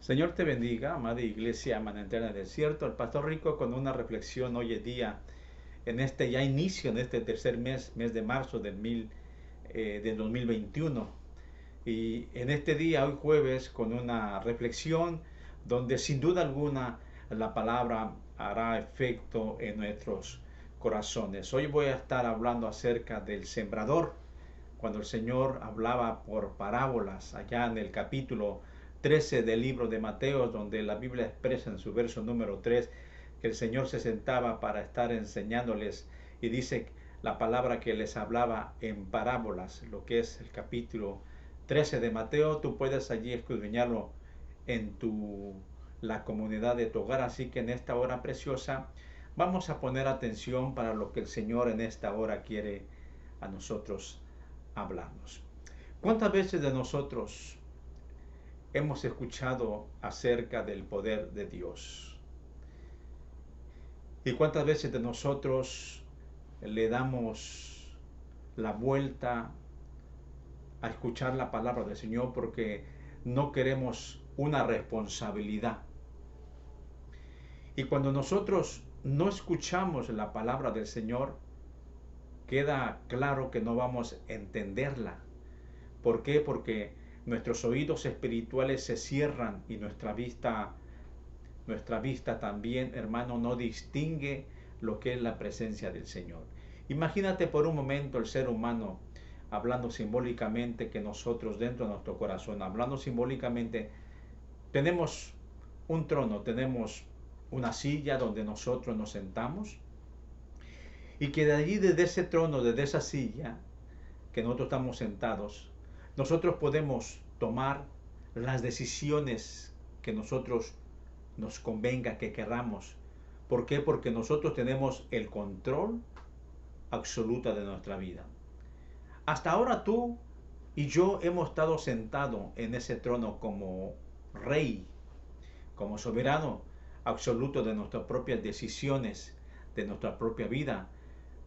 Señor te bendiga, amada iglesia manantial del desierto. El pastor Rico con una reflexión hoy en día, en este ya inicio, en este tercer mes de marzo del 2021. Y en este día, hoy jueves, con una reflexión donde sin duda alguna la palabra hará efecto en nuestros corazones. Hoy voy a estar hablando acerca del sembrador, cuando el Señor hablaba por parábolas allá en el capítulo 13 del libro de Mateo, donde la Biblia expresa en su verso número 3 que el Señor se sentaba para estar enseñándoles, y dice la palabra que les hablaba en parábolas, lo que es el capítulo 13 de Mateo. Tú puedes allí escudriñarlo en la comunidad de tu hogar. Así que en esta hora preciosa vamos a poner atención para lo que el Señor en esta hora quiere a nosotros hablarnos. ¿Cuántas veces de nosotros hemos escuchado acerca del poder de Dios? ¿Y cuántas veces de nosotros le damos la vuelta a escuchar la palabra del Señor porque no queremos una responsabilidad? Y cuando nosotros no escuchamos la palabra del Señor, queda claro que no vamos a entenderla. ¿Por qué? Porque nuestros oídos espirituales se cierran y nuestra vista también, hermano, no distingue lo que es la presencia del Señor. Imagínate por un momento el ser humano hablando simbólicamente, que nosotros dentro de nuestro corazón, hablando simbólicamente, tenemos un trono, tenemos una silla donde nosotros nos sentamos, y que de allí, desde ese trono, desde esa silla que nosotros estamos sentados, nosotros podemos tomar las decisiones que nosotros nos convenga, que querramos. ¿Por qué? Porque nosotros tenemos el control absoluto de nuestra vida. Hasta ahora tú y yo hemos estado sentados en ese trono como rey, como soberano absoluto de nuestras propias decisiones, de nuestra propia vida.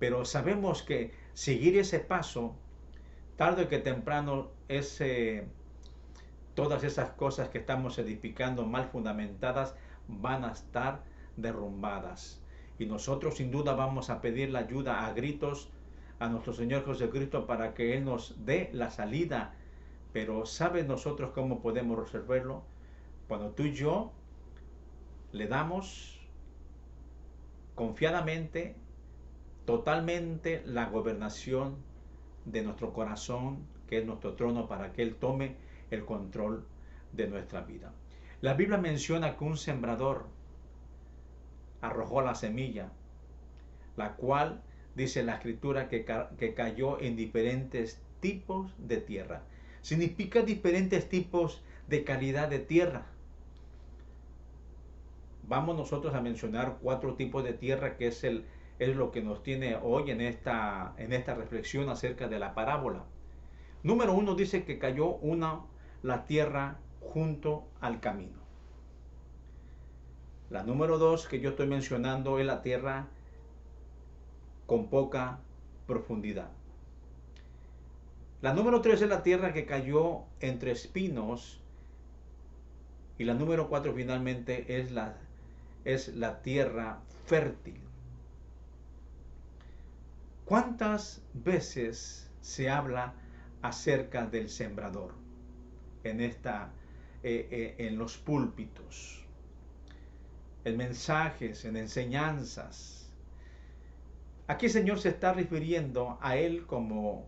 Pero sabemos que seguir ese paso, tarde que temprano, todas esas cosas que estamos edificando mal fundamentadas van a estar derrumbadas. Y nosotros sin duda vamos a pedir la ayuda a gritos a nuestro Señor Jesucristo para que Él nos dé la salida. Pero ¿saben nosotros cómo podemos resolverlo? Cuando tú y yo le damos confiadamente, totalmente, la gobernación de nuestro corazón, que es nuestro trono, para que Él tome el control de nuestra vida. La Biblia menciona que un sembrador arrojó la semilla, la cual dice la escritura que cayó en diferentes tipos de tierra. Significa diferentes tipos de calidad de tierra. Vamos nosotros a mencionar 4 tipos de tierra, que es lo que nos tiene hoy en esta reflexión acerca de la parábola. Número 1 dice que cayó la tierra junto al camino. La número 2 que yo estoy mencionando es la tierra con poca profundidad. La número 3 es la tierra que cayó entre espinos. Y la número 4 finalmente es la tierra fértil. ¿Cuántas veces se habla acerca del sembrador en los púlpitos, en mensajes, en enseñanzas? Aquí el Señor se está refiriendo a Él como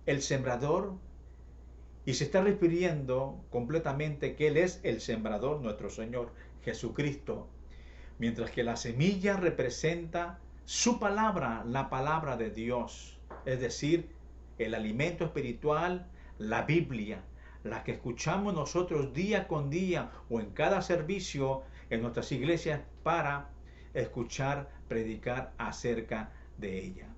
el sembrador, y se está refiriendo completamente que Él es el sembrador, nuestro Señor Jesucristo, mientras que la semilla representa su palabra, la palabra de Dios, es decir, el alimento espiritual, la Biblia, la que escuchamos nosotros día con día o en cada servicio en nuestras iglesias para escuchar, predicar acerca de ella.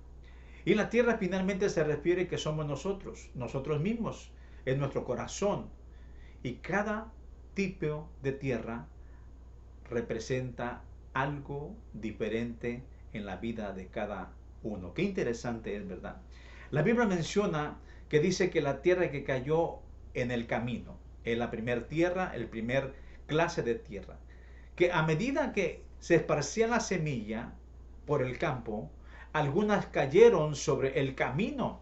Y la tierra finalmente se refiere que somos nosotros mismos, es nuestro corazón. Y cada tipo de tierra representa algo diferente en la vida de cada uno. Qué interesante es, ¿verdad? La Biblia menciona que dice que la tierra que cayó en el camino es la primera tierra, el primer clase de tierra. Que a medida que se esparcía la semilla por el campo, algunas cayeron sobre el camino,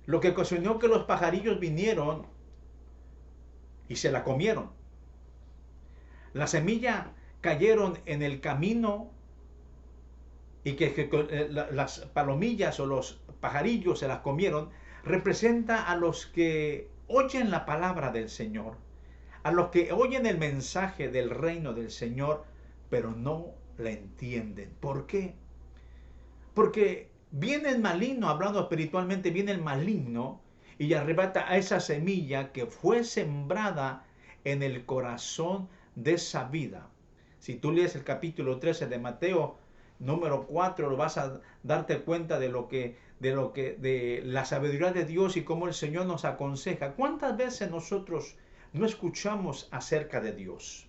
lo que ocasionó que los pajarillos vinieron y se la comieron. La semilla cayeron en el camino y que las palomillas o los pajarillos se las comieron, representa a los que oyen la palabra del Señor, a los que oyen el mensaje del reino del Señor, pero no la entienden. ¿Por qué? Porque viene el maligno, hablando espiritualmente, viene el maligno y arrebata a esa semilla que fue sembrada en el corazón de esa vida. Si tú lees el capítulo 13 de Mateo, número 4, lo vas a darte cuenta de la sabiduría de Dios y cómo el Señor nos aconseja. ¿Cuántas veces nosotros no escuchamos acerca de Dios?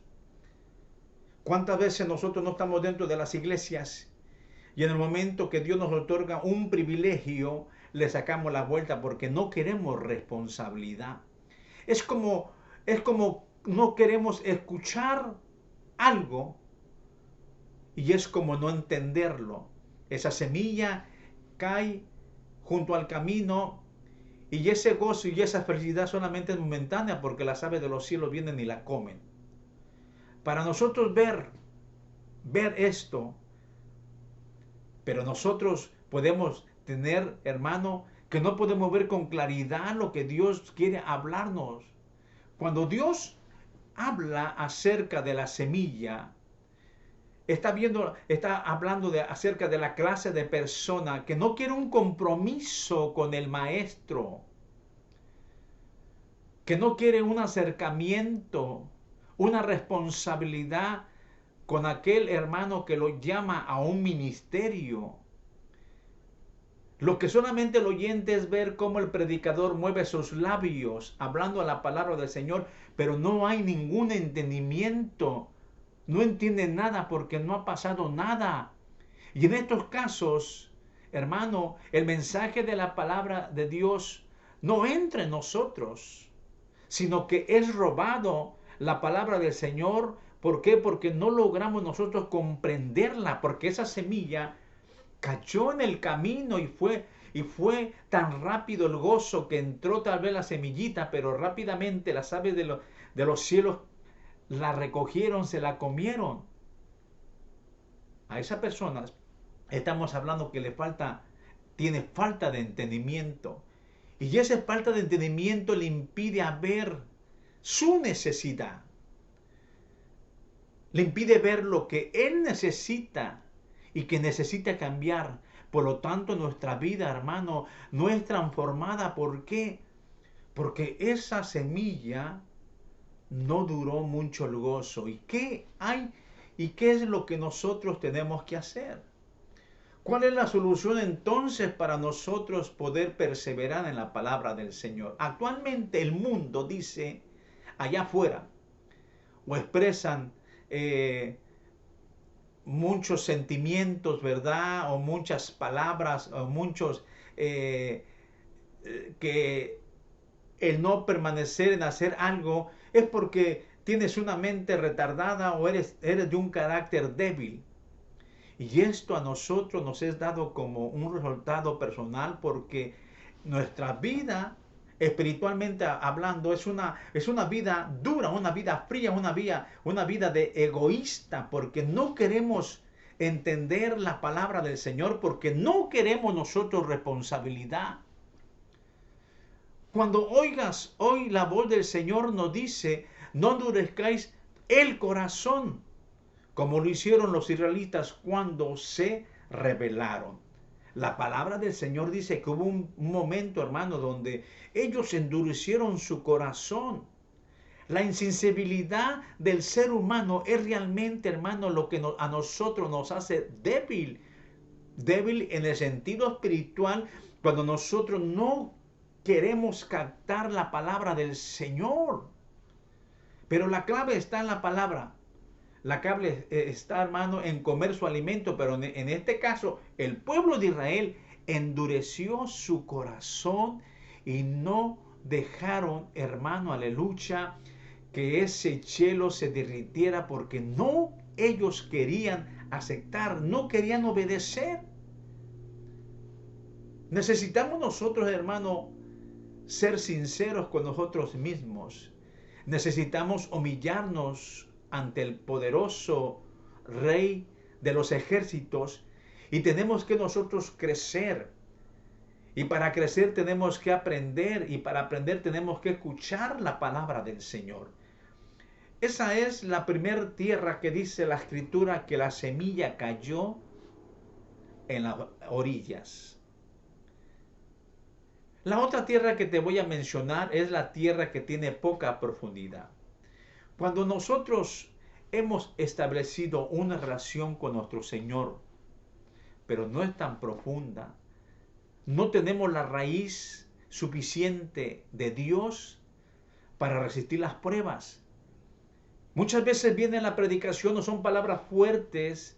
¿Cuántas veces nosotros no estamos dentro de las iglesias y en el momento que Dios nos otorga un privilegio, le sacamos la vuelta porque no queremos responsabilidad? Es como no queremos escuchar algo y es como no entenderlo. Esa semilla cae junto al camino y ese gozo y esa felicidad solamente es momentánea porque las aves de los cielos vienen y la comen. Para nosotros ver esto, pero nosotros podemos tener, hermano, que no podemos ver con claridad lo que Dios quiere hablarnos. Cuando Dios habla acerca de la semilla, está hablando acerca de la clase de persona que no quiere un compromiso con el maestro, que no quiere un acercamiento, una responsabilidad con aquel hermano que lo llama a un ministerio. Lo que solamente el oyente es ver cómo el predicador mueve sus labios hablando a la palabra del Señor, pero no hay ningún entendimiento. No entiende nada porque no ha pasado nada. Y en estos casos, hermano, el mensaje de la palabra de Dios no entra en nosotros, sino que es robado la palabra del Señor. ¿Por qué? Porque no logramos nosotros comprenderla, porque esa semilla cayó en el camino y fue tan rápido el gozo que entró tal vez la semillita, pero rápidamente las aves de los cielos la recogieron, se la comieron. A esa persona estamos hablando que tiene falta de entendimiento. Y esa falta de entendimiento le impide ver su necesidad. Le impide ver lo que él necesita y que necesita cambiar. Por lo tanto, nuestra vida, hermano, no es transformada. ¿Por qué? Porque esa semilla no duró mucho el gozo. ¿Y qué hay? ¿Y qué es lo que nosotros tenemos que hacer? ¿Cuál es la solución entonces para nosotros poder perseverar en la palabra del Señor? Actualmente el mundo dice allá afuera o expresan muchos sentimientos, ¿verdad? O muchas palabras, o muchos que el no permanecer en hacer algo es porque tienes una mente retardada o eres de un carácter débil. Y esto a nosotros nos es dado como un resultado personal porque nuestra vida, espiritualmente hablando, es una vida dura, una vida fría, una vida de egoísta, porque no queremos entender la palabra del Señor, porque no queremos nosotros responsabilidad. Cuando oigas hoy la voz del Señor nos dice, no endurezcáis el corazón, como lo hicieron los israelitas cuando se rebelaron. La palabra del Señor dice que hubo un momento, hermano, donde ellos endurecieron su corazón. La insensibilidad del ser humano es realmente, hermano, lo que a nosotros nos hace débil. Débil en el sentido espiritual, cuando nosotros no queremos captar la palabra del Señor. Pero la clave está en la palabra. La clave está, hermano, en comer su alimento, pero en este caso, el pueblo de Israel endureció su corazón y no dejaron, hermano, aleluya, que ese hielo se derritiera porque no ellos querían aceptar, no querían obedecer. Necesitamos nosotros, hermano, ser sinceros con nosotros mismos. Necesitamos humillarnos ante el poderoso Rey de los ejércitos y tenemos que nosotros crecer. Y para crecer tenemos que aprender y para aprender tenemos que escuchar la palabra del Señor. Esa es la primera tierra que dice la Escritura que la semilla cayó en las orillas. La otra tierra que te voy a mencionar es la tierra que tiene poca profundidad. Cuando nosotros hemos establecido una relación con nuestro Señor, pero no es tan profunda, no tenemos la raíz suficiente de Dios para resistir las pruebas. Muchas veces viene la predicación, no son palabras fuertes,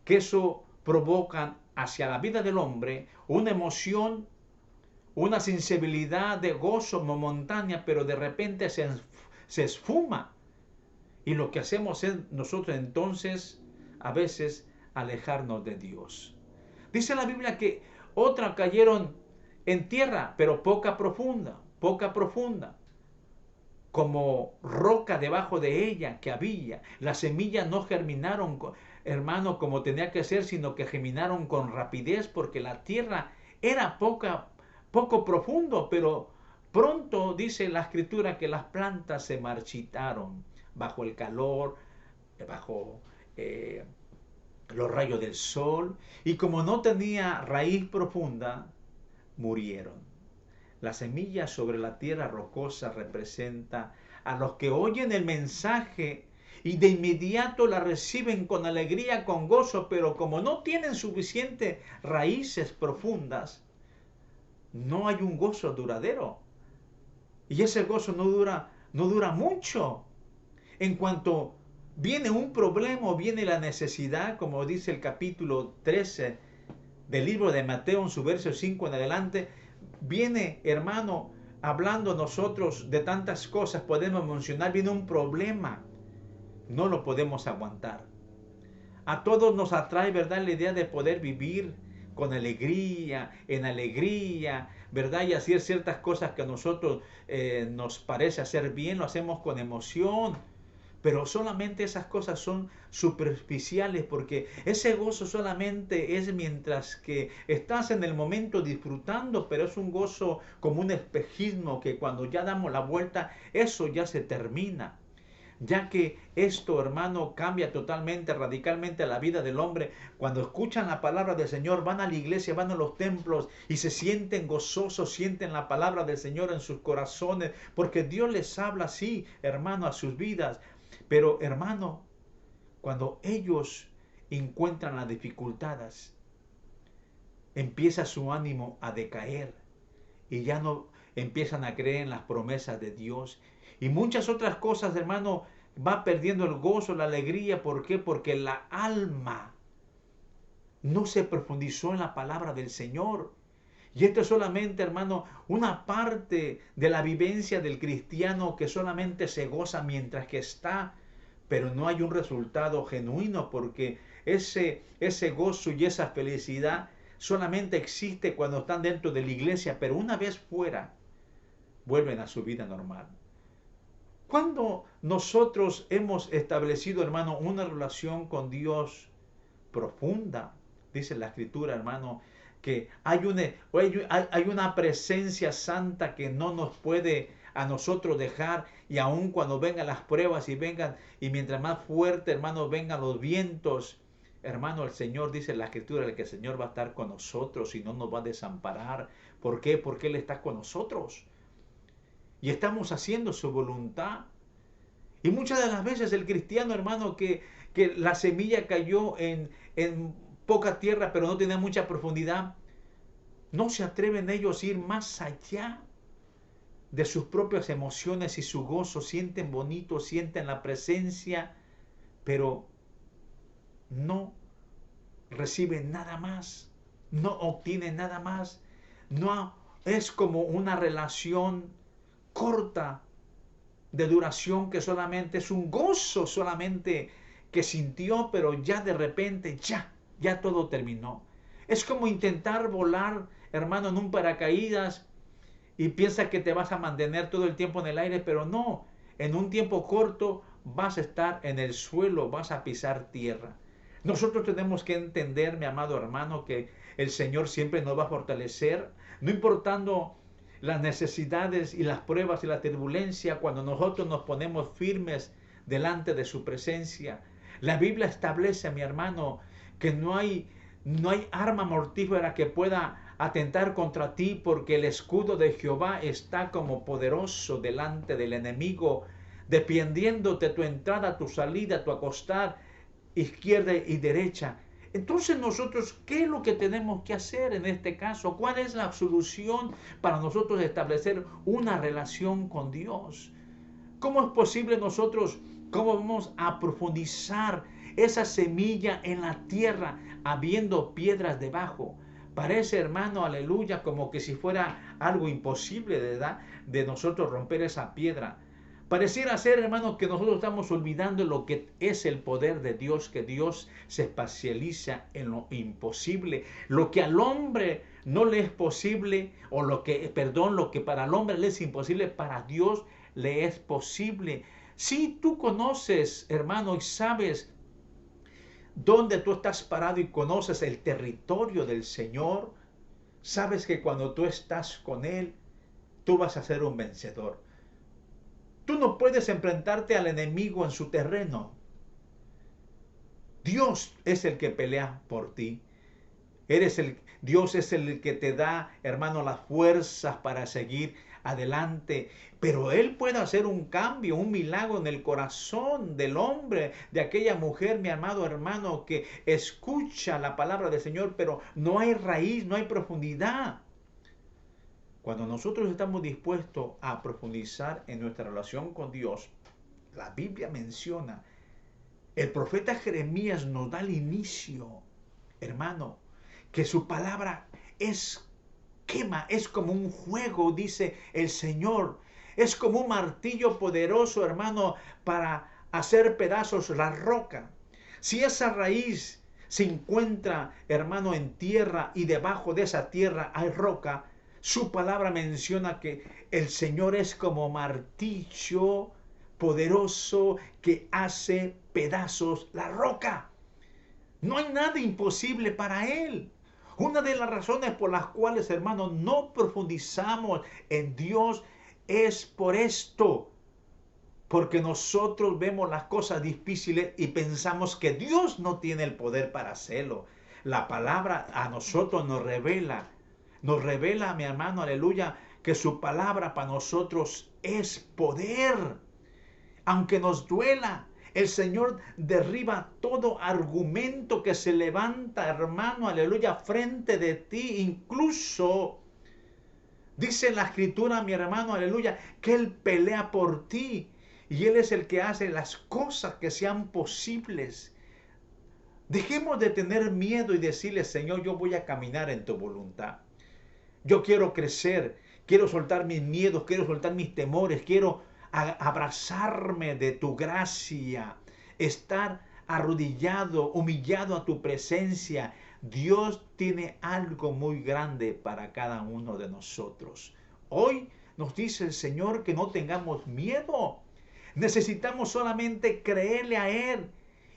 que eso provocan hacia la vida del hombre una emoción, una sensibilidad de gozo momentánea, pero de repente se esfuma. Y lo que hacemos es nosotros entonces, a veces, alejarnos de Dios. Dice la Biblia que otras cayeron en tierra, pero poca profunda, como roca debajo de ella que había. Las semillas no germinaron, hermano, como tenía que ser, sino que germinaron con rapidez porque la tierra era poco profundo, pero pronto dice la Escritura que las plantas se marchitaron bajo el calor, bajo los rayos del sol, y como no tenía raíz profunda, murieron. La semilla sobre la tierra rocosa representa a los que oyen el mensaje y de inmediato la reciben con alegría, con gozo, pero como no tienen suficientes raíces profundas, no hay un gozo duradero. Y ese gozo no dura mucho. En cuanto viene un problema o viene la necesidad, como dice el capítulo 13 del libro de Mateo en su verso 5 en adelante, viene, hermano, hablando nosotros de tantas cosas, podemos mencionar, viene un problema, no lo podemos aguantar. A todos nos atrae, ¿verdad?, la idea de poder vivir con alegría, en alegría, ¿verdad? Y hacer ciertas cosas que a nosotros nos parece hacer bien, lo hacemos con emoción. Pero solamente esas cosas son superficiales porque ese gozo solamente es mientras que estás en el momento disfrutando, pero es un gozo como un espejismo que cuando ya damos la vuelta, eso ya se termina. Ya que esto, hermano, cambia totalmente, radicalmente la vida del hombre. Cuando escuchan la palabra del Señor, van a la iglesia, van a los templos y se sienten gozosos, sienten la palabra del Señor en sus corazones, porque Dios les habla así, hermano, a sus vidas. Pero, hermano, cuando ellos encuentran las dificultades, empieza su ánimo a decaer y ya no empiezan a creer en las promesas de Dios. Y muchas otras cosas, hermano, va perdiendo el gozo, la alegría. ¿Por qué? Porque la alma no se profundizó en la palabra del Señor. Y esto es solamente, hermano, una parte de la vivencia del cristiano que solamente se goza mientras que está, pero no hay un resultado genuino porque ese gozo y esa felicidad solamente existe cuando están dentro de la iglesia, pero una vez fuera, vuelven a su vida normal. Cuando nosotros hemos establecido, hermano, una relación con Dios profunda, dice la Escritura, hermano, que hay una presencia santa que no nos puede a nosotros dejar, y aun cuando vengan las pruebas y mientras más fuerte, hermano, vengan los vientos, hermano, el Señor dice en la Escritura que el Señor va a estar con nosotros y no nos va a desamparar. ¿Por qué? Porque Él está con nosotros. Y estamos haciendo su voluntad. Y muchas de las veces el cristiano, hermano, que la semilla cayó en poca tierra, pero no tenía mucha profundidad, no se atreven ellos a ir más allá de sus propias emociones y su gozo. Sienten bonito, sienten la presencia, pero no reciben nada más, no obtienen nada más. No es como una relación corta, de duración que solamente es un gozo solamente que sintió, pero ya de repente, ya todo terminó. Es como intentar volar, hermano, en un paracaídas y piensas que te vas a mantener todo el tiempo en el aire, pero no, en un tiempo corto vas a estar en el suelo, vas a pisar tierra. Nosotros tenemos que entender, mi amado hermano, que el Señor siempre nos va a fortalecer, no importando las necesidades y las pruebas y la turbulencia, cuando nosotros nos ponemos firmes delante de su presencia. La Biblia establece, mi hermano, que no hay arma mortífera que pueda atentar contra ti, porque el escudo de Jehová está como poderoso delante del enemigo, dependiéndote tu entrada, tu salida, tu acostar, izquierda y derecha. Entonces nosotros, ¿qué es lo que tenemos que hacer en este caso? ¿Cuál es la solución para nosotros establecer una relación con Dios? ¿Cómo es posible nosotros, cómo vamos a profundizar esa semilla en la tierra habiendo piedras debajo? Parece, hermano, aleluya, como que si fuera algo imposible, ¿verdad?, de nosotros romper esa piedra. Pareciera ser, hermano, que nosotros estamos olvidando lo que es el poder de Dios, que Dios se especializa en lo imposible. Lo que al hombre no le es posible, o lo que para el hombre le es imposible, para Dios le es posible. Si tú conoces, hermano, y sabes dónde tú estás parado y conoces el territorio del Señor, sabes que cuando tú estás con Él, tú vas a ser un vencedor. Tú no puedes enfrentarte al enemigo en su terreno. Dios es el que pelea por ti. Dios es el que te da, hermano, las fuerzas para seguir adelante. Pero Él puede hacer un cambio, un milagro en el corazón del hombre, de aquella mujer, mi amado hermano, que escucha la palabra del Señor, pero no hay raíz, no hay profundidad. Cuando nosotros estamos dispuestos a profundizar en nuestra relación con Dios, la Biblia menciona, el profeta Jeremías nos da el inicio, hermano, que su palabra quema, es como un fuego, dice el Señor. Es como un martillo poderoso, hermano, para hacer pedazos la roca. Si esa raíz se encuentra, hermano, en tierra y debajo de esa tierra hay roca, su palabra menciona que el Señor es como martillo poderoso que hace pedazos la roca. No hay nada imposible para Él. Una de las razones por las cuales, hermanos, no profundizamos en Dios es por esto. Porque nosotros vemos las cosas difíciles y pensamos que Dios no tiene el poder para hacerlo. La palabra a nosotros nos revela, mi hermano, aleluya, que su palabra para nosotros es poder. Aunque nos duela, el Señor derriba todo argumento que se levanta, hermano, aleluya, frente de ti. Incluso dice la Escritura, mi hermano, aleluya, que Él pelea por ti. Y Él es el que hace las cosas que sean posibles. Dejemos de tener miedo y decirle, Señor, yo voy a caminar en tu voluntad. Yo quiero crecer, quiero soltar mis miedos, quiero soltar mis temores, quiero abrazarme de tu gracia, estar arrodillado, humillado a tu presencia. Dios tiene algo muy grande para cada uno de nosotros. Hoy nos dice el Señor que no tengamos miedo. Necesitamos solamente creerle a Él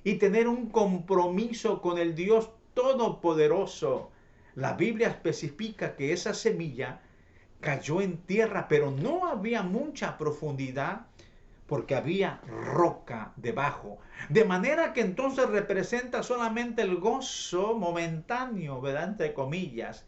y tener un compromiso con el Dios Todopoderoso. La Biblia especifica que esa semilla cayó en tierra, pero no había mucha profundidad porque había roca debajo. De manera que entonces representa solamente el gozo momentáneo, ¿verdad?, entre comillas.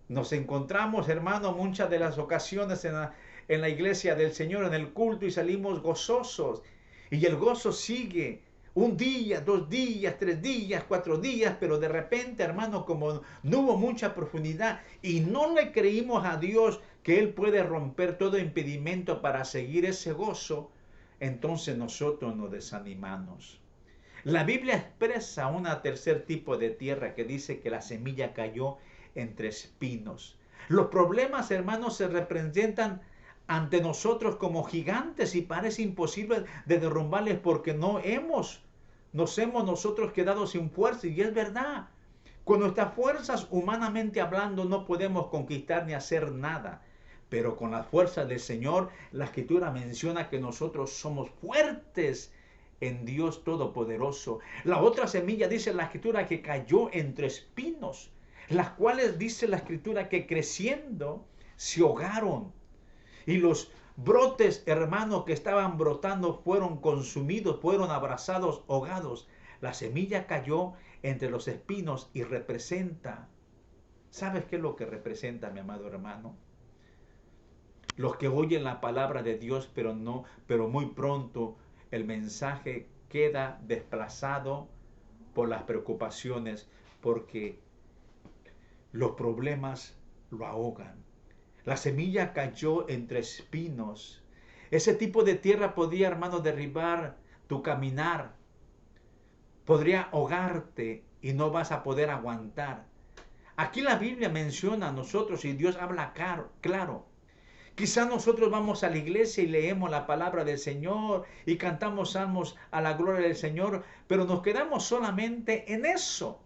Nos encontramos, hermano, muchas de las ocasiones en la iglesia del Señor, en el culto, y salimos gozosos. Y el gozo sigue. Un día, 2 días, 3 días, 4 días, pero de repente, hermano, como no hubo mucha profundidad y no le creímos a Dios que Él puede romper todo impedimento para seguir ese gozo, entonces nosotros nos desanimamos. La Biblia expresa un tercer tipo de tierra que dice que la semilla cayó entre espinos. Los problemas, hermanos, se representan ante nosotros como gigantes y parece imposible de derrumbarles porque nos hemos nosotros quedado sin fuerza. Y es verdad, con nuestras fuerzas humanamente hablando no podemos conquistar ni hacer nada. Pero con la fuerza del Señor, la Escritura menciona que nosotros somos fuertes en Dios Todopoderoso. La otra semilla dice la Escritura que cayó entre espinos, las cuales dice la Escritura que creciendo se ahogaron. Y los brotes, hermanos, que estaban brotando fueron consumidos, fueron abrazados, ahogados. La semilla cayó entre los espinos y representa. ¿Sabes qué es lo que representa, mi amado hermano? Los que oyen la palabra de Dios, pero muy pronto el mensaje queda desplazado por las preocupaciones, porque los problemas lo ahogan. La semilla cayó entre espinos. Ese tipo de tierra podía, hermano, derribar tu caminar. Podría ahogarte y no vas a poder aguantar. Aquí la Biblia menciona a nosotros y Dios habla claro. Quizá nosotros vamos a la iglesia y leemos la palabra del Señor y cantamos salmos a la gloria del Señor, pero nos quedamos solamente en eso.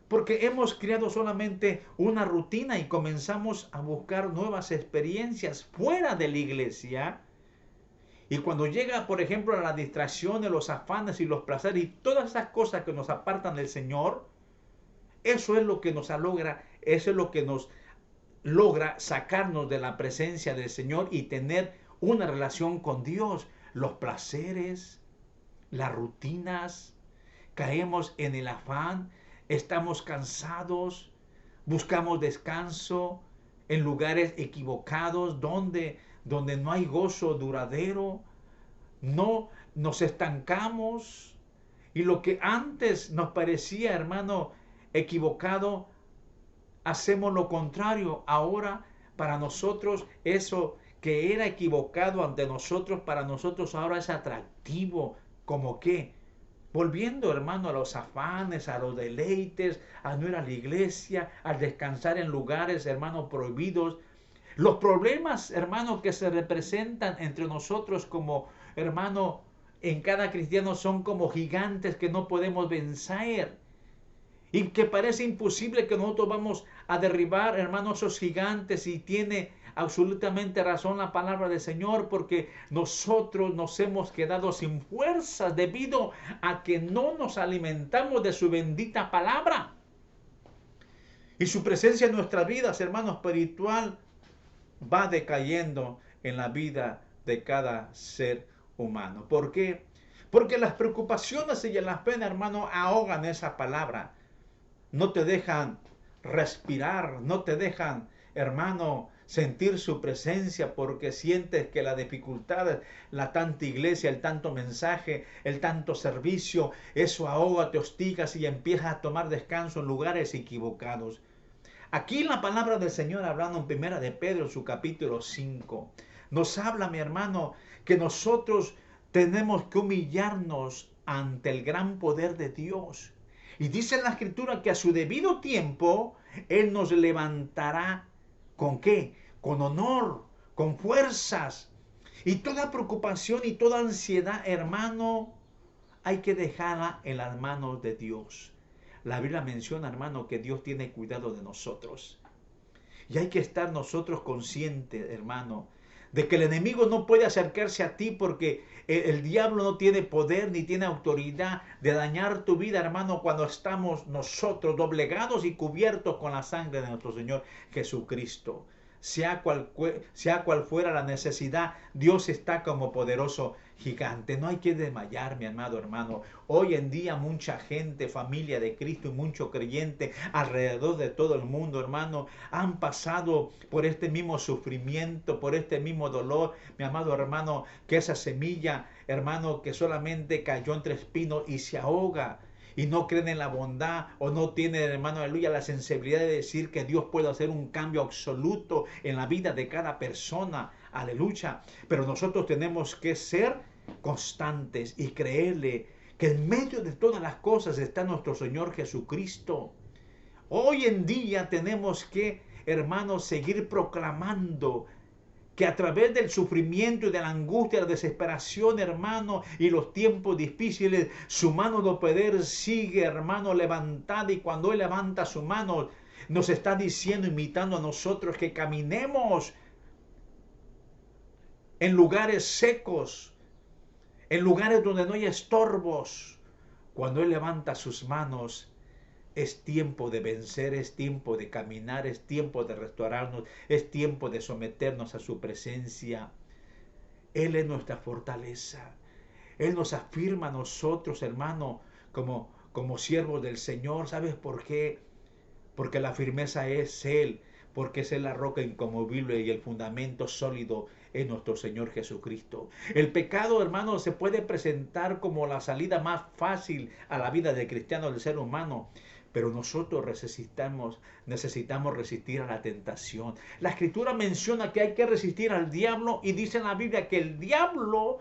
Porque hemos creado solamente una rutina y comenzamos a buscar nuevas experiencias fuera de la iglesia. Y cuando llega, por ejemplo, a la distracción, los afanes y los placeres y todas esas cosas que nos apartan del Señor, eso es lo que nos logra, eso es lo que nos logra sacarnos de la presencia del Señor y tener una relación con Dios. Los placeres, las rutinas, caemos en el afán, estamos cansados, buscamos descanso en lugares equivocados donde no hay gozo duradero, no nos estancamos y lo que antes nos parecía, hermano, equivocado, hacemos lo contrario. Ahora para nosotros eso que era equivocado ante nosotros, para nosotros ahora es atractivo. ¿Cómo qué? Volviendo, hermano, a los afanes, a los deleites, a no ir a la iglesia, a descansar en lugares, hermano, prohibidos. Los problemas, hermano, que se representan entre nosotros como, hermano, en cada cristiano son como gigantes que no podemos vencer. Y que parece imposible que nosotros vamos a derribar, hermano, esos gigantes. Y tiene absolutamente razón la palabra del Señor, porque nosotros nos hemos quedado sin fuerzas debido a que no nos alimentamos de su bendita palabra. Y su presencia en nuestras vidas, hermano, espiritual, va decayendo en la vida de cada ser humano. ¿Por qué? Porque las preocupaciones y las penas, hermano, ahogan esa palabra. No te dejan respirar, no te dejan, hermano, sentir su presencia, porque sientes que la dificultad, la tanta iglesia, el tanto mensaje, el tanto servicio, eso ahoga, te hostigas y empiezas a tomar descanso en lugares equivocados. Aquí la palabra del Señor, hablando en Primera de Pedro, su capítulo 5, nos habla, mi hermano, que nosotros tenemos que humillarnos ante el gran poder de Dios. Y dice en la Escritura que a su debido tiempo Él nos levantará. ¿Con qué? Con honor, con fuerzas. Y toda preocupación y toda ansiedad, hermano, hay que dejarla en las manos de Dios. La Biblia menciona, hermano, que Dios tiene cuidado de nosotros. Y hay que estar nosotros conscientes, hermano, de que el enemigo no puede acercarse a ti, porque el diablo no tiene poder ni tiene autoridad de dañar tu vida, hermano, cuando estamos nosotros doblegados y cubiertos con la sangre de nuestro Señor Jesucristo. Sea cual fuera la necesidad, Dios está como poderoso gigante. No hay que desmayar, mi amado hermano. Hoy en día mucha gente, familia de Cristo y mucho creyente alrededor de todo el mundo, hermano, han pasado por este mismo sufrimiento, por este mismo dolor, mi amado hermano, que esa semilla, hermano, que solamente cayó entre espinos y se ahoga. Y no creen en la bondad o no tienen, hermano, aleluya, la sensibilidad de decir que Dios puede hacer un cambio absoluto en la vida de cada persona, aleluya. Pero nosotros tenemos que ser constantes y creerle que en medio de todas las cosas está nuestro Señor Jesucristo. Hoy en día tenemos que, hermanos, seguir proclamando que a través del sufrimiento y de la angustia, la desesperación, hermano, y los tiempos difíciles, su mano de poder sigue, hermano, levantada. Y cuando Él levanta su mano, nos está diciendo, invitando a nosotros que caminemos en lugares secos, en lugares donde no hay estorbos. Cuando Él levanta sus manos, es tiempo de vencer, es tiempo de caminar, es tiempo de restaurarnos, es tiempo de someternos a su presencia. Él es nuestra fortaleza. Él nos afirma a nosotros, hermano, como siervos del Señor. ¿Sabes por qué? Porque la firmeza es Él, porque es Él la roca inconmovible y el fundamento sólido es nuestro Señor Jesucristo. El pecado, hermano, se puede presentar como la salida más fácil a la vida del cristiano, del ser humano. Pero nosotros necesitamos resistir a la tentación. La Escritura menciona que hay que resistir al diablo y dice en la Biblia que el diablo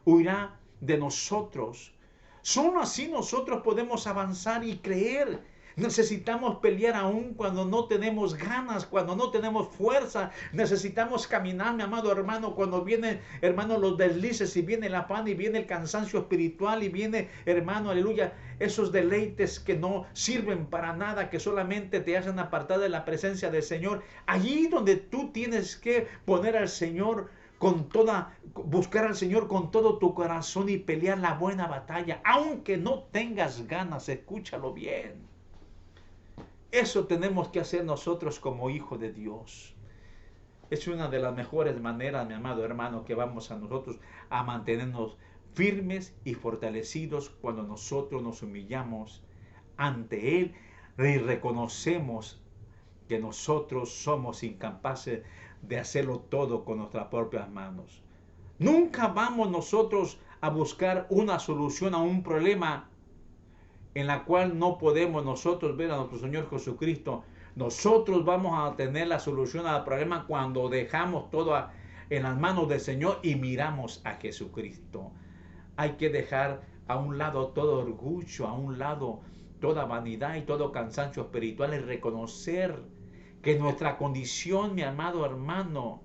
huirá de nosotros. Solo así nosotros podemos avanzar y creer. Necesitamos pelear aún cuando no tenemos ganas, cuando no tenemos fuerza. Necesitamos caminar, mi amado hermano, cuando vienen, hermano, los deslices y viene el afán y viene el cansancio espiritual y viene, hermano, aleluya, esos deleites que no sirven para nada, que solamente te hacen apartar de la presencia del Señor. Allí donde tú tienes que poner al Señor buscar al Señor con todo tu corazón y pelear la buena batalla, aunque no tengas ganas, escúchalo bien. Eso tenemos que hacer nosotros como hijos de Dios. Es una de las mejores maneras, mi amado hermano, que vamos a nosotros a mantenernos firmes y fortalecidos cuando nosotros nos humillamos ante Él y reconocemos que nosotros somos incapaces de hacerlo todo con nuestras propias manos. Nunca vamos nosotros a buscar una solución a un problema en la cual no podemos nosotros ver a nuestro Señor Jesucristo. Nosotros vamos a tener la solución al problema cuando dejamos todo en las manos del Señor y miramos a Jesucristo. Hay que dejar a un lado todo orgullo, a un lado toda vanidad y todo cansancio espiritual y reconocer que nuestra condición, mi amado hermano,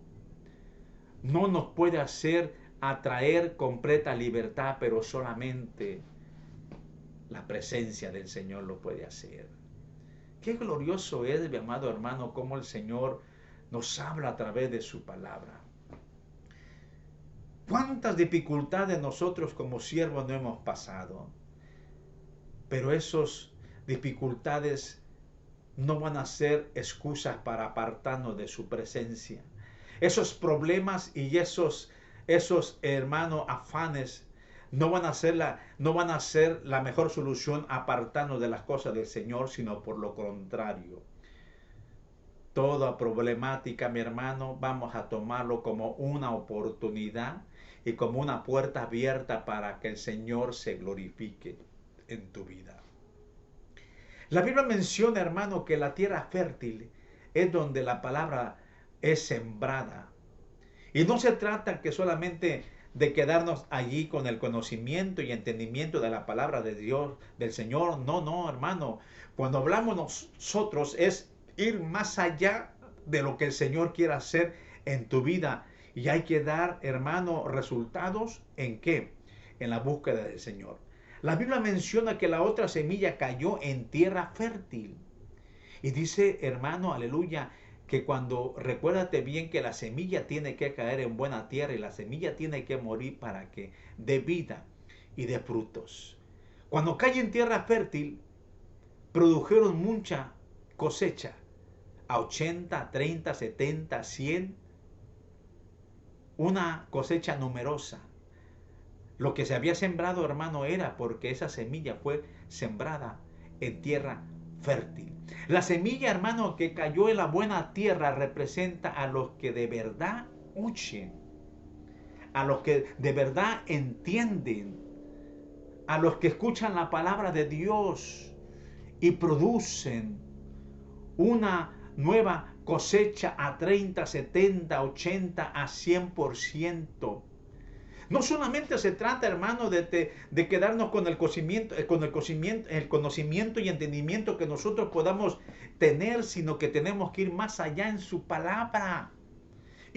no nos puede hacer atraer completa libertad, pero solamente la presencia del Señor lo puede hacer. Qué glorioso es, mi amado hermano, cómo el Señor nos habla a través de su palabra. ¿Cuántas dificultades nosotros como siervos no hemos pasado? Pero esas dificultades no van a ser excusas para apartarnos de su presencia. Esos problemas y esos hermanos afanes no van a ser la mejor solución apartarnos de las cosas del Señor, sino por lo contrario. Toda problemática, mi hermano, vamos a tomarlo como una oportunidad y como una puerta abierta para que el Señor se glorifique en tu vida. La Biblia menciona, hermano, que la tierra fértil es donde la palabra es sembrada. Y no se trata que solamente de quedarnos allí con el conocimiento y entendimiento de la palabra de Dios, del Señor. No, no, hermano. Cuando hablamos nosotros es ir más allá de lo que el Señor quiere hacer en tu vida. Y hay que dar, hermano, resultados ¿en qué? En la búsqueda del Señor. La Biblia menciona que la otra semilla cayó en tierra fértil. Y dice, hermano, aleluya, que cuando, recuérdate bien que la semilla tiene que caer en buena tierra y la semilla tiene que morir para que dé vida y dé frutos. Cuando cae en tierra fértil, produjeron mucha cosecha, a 80, 30, 70, 100, una cosecha numerosa. Lo que se había sembrado, hermano, era porque esa semilla fue sembrada en tierra fértil. La semilla, hermano, que cayó en la buena tierra representa a los que de verdad oyen, a los que de verdad entienden, a los que escuchan la palabra de Dios y producen una nueva cosecha a 30, 70, 80, a 100%. No solamente se trata, hermano, de quedarnos con el conocimiento y entendimiento que nosotros podamos tener, sino que tenemos que ir más allá en su palabra.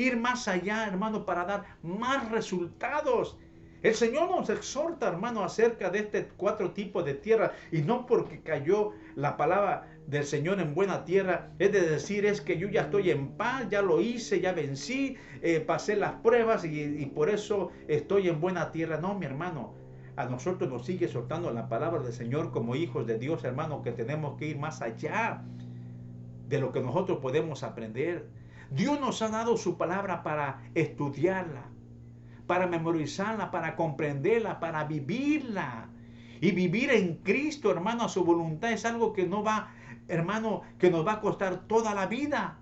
ir más allá, hermano, para dar más resultados. El Señor nos exhorta, hermano, acerca de este 4 tipos de tierra, y no porque cayó la palabra del Señor en buena tierra, es de decir, es que yo ya estoy en paz, ya lo hice, ya vencí, pasé las pruebas y por eso estoy en buena tierra. No, mi hermano, a nosotros nos sigue soltando la palabra del Señor como hijos de Dios, hermano, que tenemos que ir más allá de lo que nosotros podemos aprender. Dios nos ha dado su palabra para estudiarla, para memorizarla, para comprenderla, para vivirla. Y vivir en Cristo, hermano, a su voluntad es algo que no va, hermano, que nos va a costar toda la vida.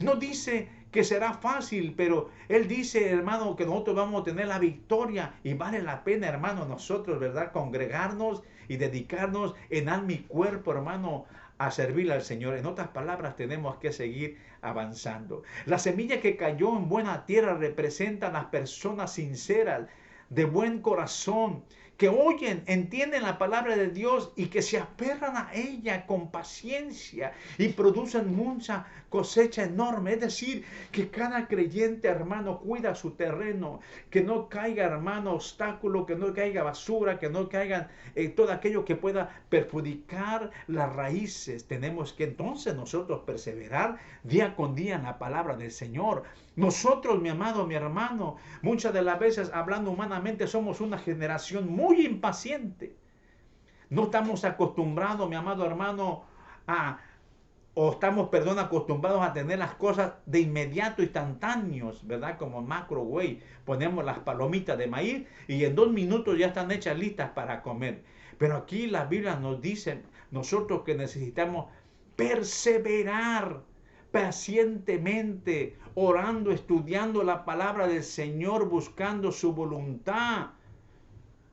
No dice que será fácil, pero Él dice, hermano, que nosotros vamos a tener la victoria y vale la pena, hermano, nosotros, ¿verdad? Congregarnos y dedicarnos en alma y cuerpo, hermano, a servirle al Señor. En otras palabras, tenemos que seguir avanzando. La semilla que cayó en buena tierra representa a las personas sinceras, de buen corazón, que oyen, entienden la palabra de Dios y que se aferran a ella con paciencia y producen mucha cosecha enorme. Es decir, que cada creyente, hermano, cuida su terreno, que no caiga, hermano, obstáculo, que no caiga basura, que no caigan todo aquello que pueda perjudicar las raíces. Tenemos que entonces nosotros perseverar día con día en la palabra del Señor. Nosotros, mi amado, mi hermano, muchas de las veces, hablando humanamente, somos una generación muy impaciente. No estamos acostumbrados, mi amado hermano, estamos acostumbrados a tener las cosas de inmediato, instantáneos, ¿verdad? Como microwave. Ponemos las palomitas de maíz y en 2 minutos ya están hechas listas para comer. Pero aquí la Biblia nos dice, nosotros que necesitamos perseverar pacientemente, orando, estudiando la palabra del Señor, buscando su voluntad.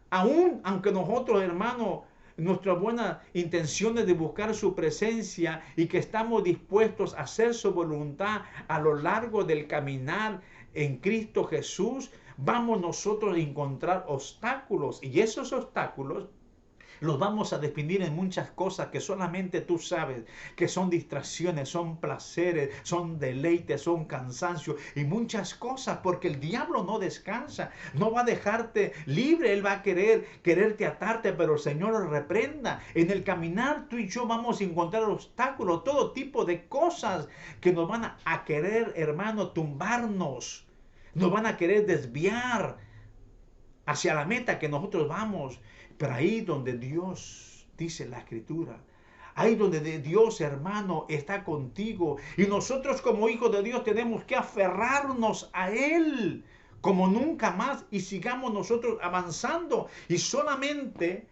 Aunque nosotros, hermanos, nuestras buenas intenciones de buscar su presencia y que estamos dispuestos a hacer su voluntad a lo largo del caminar en Cristo Jesús, vamos nosotros a encontrar obstáculos, y esos obstáculos los vamos a definir en muchas cosas que solamente tú sabes, que son distracciones, son placeres, son deleites, son cansancio y muchas cosas, porque el diablo no descansa, no va a dejarte libre, él va a quererte atarte, pero el Señor lo reprenda. En el caminar tú y yo vamos a encontrar obstáculos, todo tipo de cosas que nos van a querer, hermano, tumbarnos, nos van a querer desviar hacia la meta que nosotros vamos. Pero ahí donde Dios, dice la Escritura, ahí donde Dios, hermano, está contigo. Y nosotros como hijos de Dios tenemos que aferrarnos a Él como nunca más y sigamos nosotros avanzando. Y solamente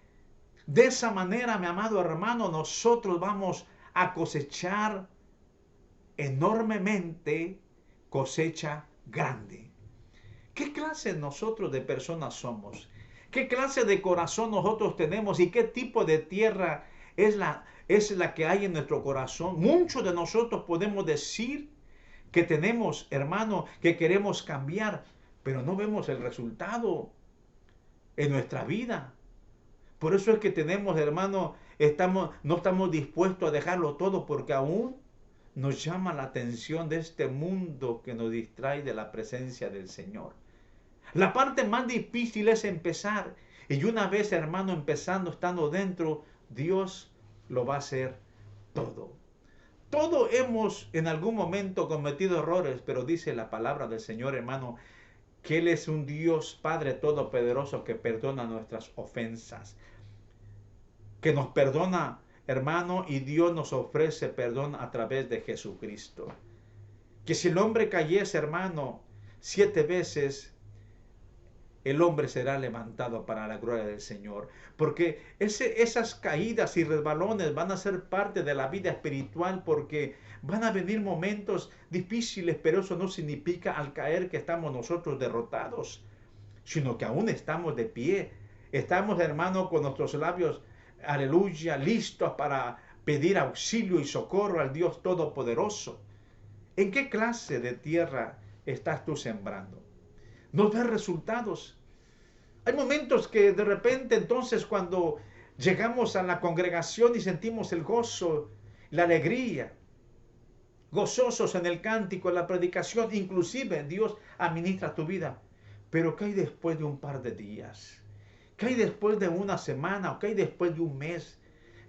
de esa manera, mi amado hermano, nosotros vamos a cosechar enormemente, cosecha grande. ¿Qué clase nosotros de personas somos? ¿Qué clase de corazón nosotros tenemos y qué tipo de tierra es la que hay en nuestro corazón? Muchos de nosotros podemos decir que tenemos, hermano, que queremos cambiar, pero no vemos el resultado en nuestra vida. Por eso es que tenemos, hermano, no estamos dispuestos a dejarlo todo, porque aún nos llama la atención de este mundo que nos distrae de la presencia del Señor. La parte más difícil es empezar. Y una vez, hermano, empezando, estando dentro, Dios lo va a hacer todo. Todos hemos en algún momento cometido errores, pero dice la palabra del Señor, hermano, que Él es un Dios Padre Todopoderoso que perdona nuestras ofensas. Que nos perdona, hermano, y Dios nos ofrece perdón a través de Jesucristo. Que si el hombre cayese, hermano, 7 veces, el hombre será levantado para la gloria del Señor. Porque esas caídas y resbalones van a ser parte de la vida espiritual, porque van a venir momentos difíciles, pero eso no significa al caer que estamos nosotros derrotados, sino que aún estamos de pie. Estamos, hermano, con nuestros labios, aleluya, listos para pedir auxilio y socorro al Dios Todopoderoso. ¿En qué clase de tierra estás tú sembrando? No ves resultados. Hay momentos que de repente, entonces, cuando llegamos a la congregación y sentimos el gozo, la alegría, gozosos en el cántico, en la predicación, inclusive Dios administra tu vida. Pero ¿qué hay después de un par de días? ¿Qué hay después de una semana? ¿O qué hay después de un mes?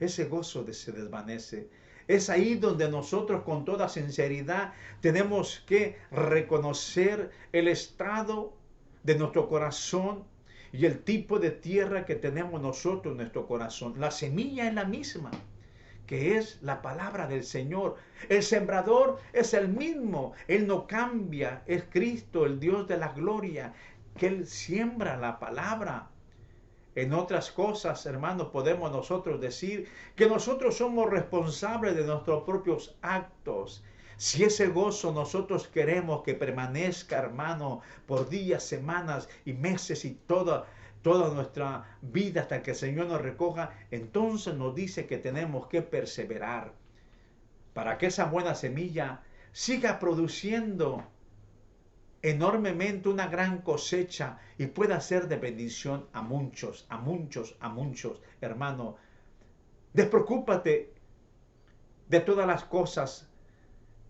Ese gozo se desvanece. Es ahí donde nosotros con toda sinceridad tenemos que reconocer el estado de nuestro corazón y el tipo de tierra que tenemos nosotros en nuestro corazón. La semilla es la misma, que es la palabra del Señor. El sembrador es el mismo, Él no cambia, es Cristo, el Dios de la gloria, que Él siembra la palabra. En otras cosas, hermanos, podemos nosotros decir que nosotros somos responsables de nuestros propios actos. Si ese gozo nosotros queremos que permanezca, hermano, por días, semanas y meses y toda nuestra vida hasta que el Señor nos recoja, entonces nos dice que tenemos que perseverar para que esa buena semilla siga produciendo enormemente una gran cosecha y pueda ser de bendición a muchos, hermano. Despreocúpate de todas las cosas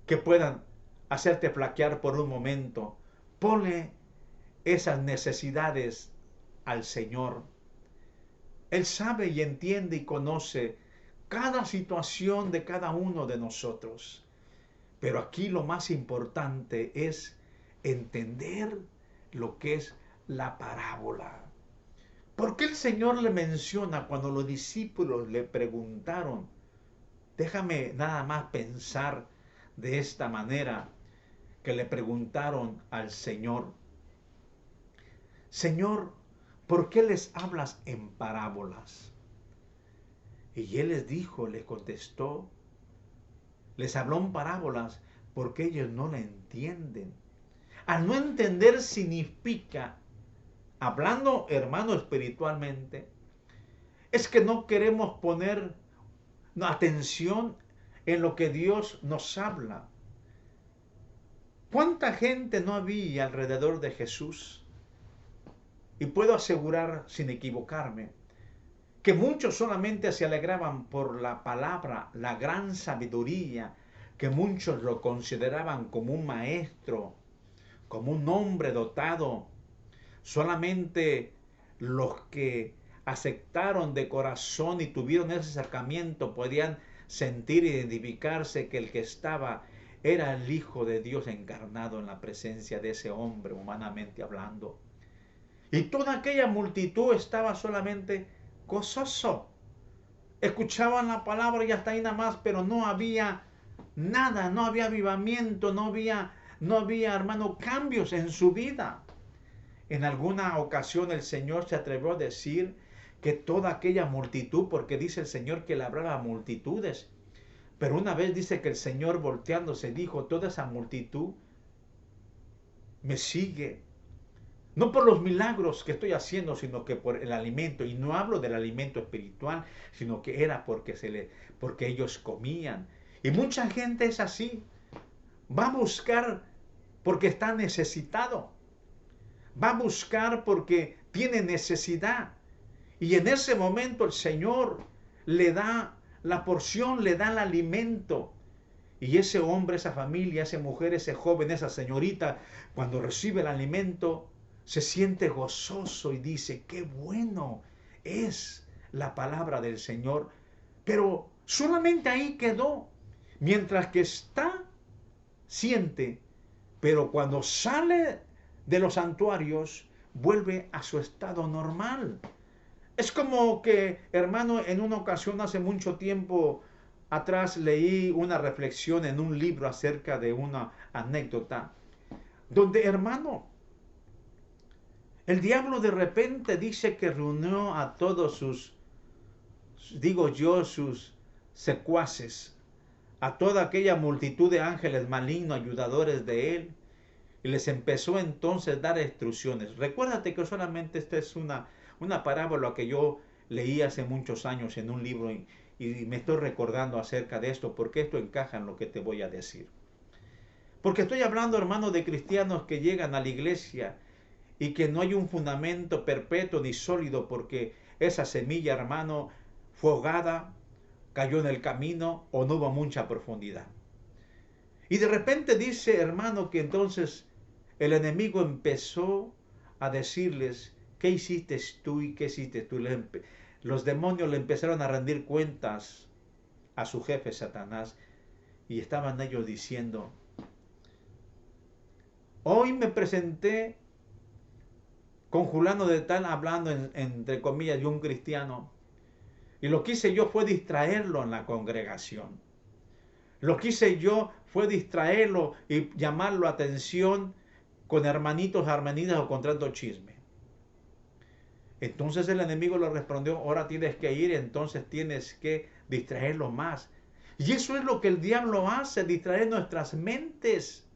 que puedan hacerte flaquear por un momento. Ponle esas necesidades al Señor. Él sabe y entiende y conoce cada situación de cada uno de nosotros. Pero aquí lo más importante es entender lo que es la parábola. ¿Por qué el Señor le menciona cuando los discípulos le preguntaron? Déjame nada más pensar de esta manera, que le preguntaron al Señor: Señor, ¿por qué les hablas en parábolas? Y Él les dijo, les contestó, les habló en parábolas porque ellos no la entienden. Al no entender significa, hablando, hermano, espiritualmente, es que no queremos poner atención en lo que Dios nos habla. ¿Cuánta gente no había alrededor de Jesús? Y puedo asegurar, sin equivocarme, que muchos solamente se alegraban por la palabra, la gran sabiduría, que muchos lo consideraban como un maestro, como un hombre dotado. Solamente los que aceptaron de corazón y tuvieron ese acercamiento podían sentir y identificarse que el que estaba era el Hijo de Dios encarnado en la presencia de ese hombre, humanamente hablando. Y toda aquella multitud estaba solamente gozoso. Escuchaban la palabra y hasta ahí nada más, pero no había nada, no había avivamiento, no había, hermano, cambios en su vida. En alguna ocasión el Señor se atrevió a decir que toda aquella multitud, porque dice el Señor que le hablaba a multitudes, pero una vez dice que el Señor volteándose dijo: toda esa multitud me sigue, no por los milagros que estoy haciendo, sino que por el alimento. Y no hablo del alimento espiritual, sino que era porque ellos comían. Y mucha gente es así. Va a buscar porque está necesitado. Va a buscar porque tiene necesidad. Y en ese momento el Señor le da la porción, le da el alimento. Y ese hombre, esa familia, esa mujer, ese joven, esa señorita, cuando recibe el alimento, se siente gozoso y dice: qué bueno es la palabra del Señor. Pero solamente ahí quedó. Mientras que está, siente. Pero cuando sale de los santuarios, vuelve a su estado normal. Es como que, hermano, en una ocasión hace mucho tiempo atrás leí una reflexión en un libro acerca de una anécdota, donde, hermano, el diablo de repente dice que reunió a todos sus secuaces, a toda aquella multitud de ángeles malignos, ayudadores de él, y les empezó entonces a dar instrucciones. Recuérdate que solamente esta es una parábola que yo leí hace muchos años en un libro y me estoy recordando acerca de esto, porque esto encaja en lo que te voy a decir. Porque estoy hablando, hermano, de cristianos que llegan a la iglesia y que no hay un fundamento perpetuo ni sólido, porque esa semilla, hermano, fue ahogada, cayó en el camino o no hubo mucha profundidad. Y de repente dice, hermano, que entonces el enemigo empezó a decirles, ¿qué hiciste tú y qué hiciste tú? Los demonios le empezaron a rendir cuentas a su jefe Satanás y estaban ellos diciendo, hoy me presenté con fulano de tal, hablando entre comillas de un cristiano, y lo que hice yo fue distraerlo en la congregación. Lo que hice yo fue distraerlo y llamarlo a atención con hermanitos, hermanitas o con tanto chisme. Entonces el enemigo le respondió, ahora tienes que ir, entonces tienes que distraerlo más. Y eso es lo que el diablo hace, distraer nuestras mentes.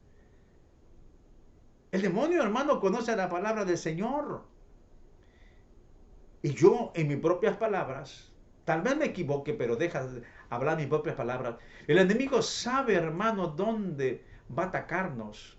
El demonio, hermano, conoce la palabra del Señor. Y yo, en mis propias palabras, tal vez me equivoque, pero deja hablar mis propias palabras. El enemigo sabe, hermano, dónde va a atacarnos.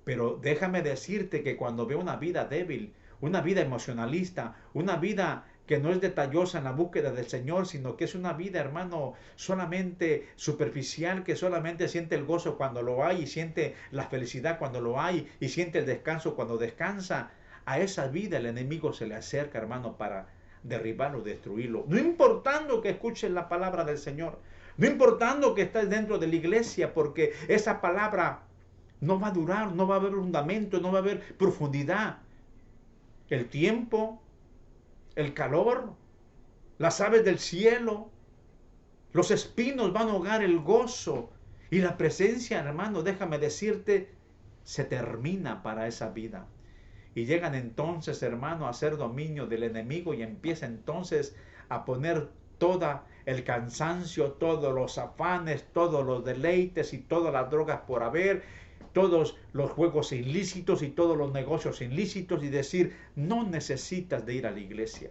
Pero déjame decirte que cuando veo una vida débil, una vida emocionalista, una vida que no es detallosa en la búsqueda del Señor, sino que es una vida, hermano, solamente superficial, que solamente siente el gozo cuando lo hay y siente la felicidad cuando lo hay y siente el descanso cuando descansa. A esa vida el enemigo se le acerca, hermano, para derribarlo, destruirlo. No importando que escuches la palabra del Señor, no importando que estés dentro de la iglesia, porque esa palabra no va a durar, no va a haber fundamento, no va a haber profundidad. El tiempo, el calor, las aves del cielo, los espinos van a ahogar el gozo y la presencia, hermano, déjame decirte, se termina para esa vida. Y llegan entonces, hermano, a hacer dominio del enemigo y empieza entonces a poner todo el cansancio, todos los afanes, todos los deleites y todas las drogas por haber, todos los juegos ilícitos y todos los negocios ilícitos y decir, no necesitas de ir a la iglesia.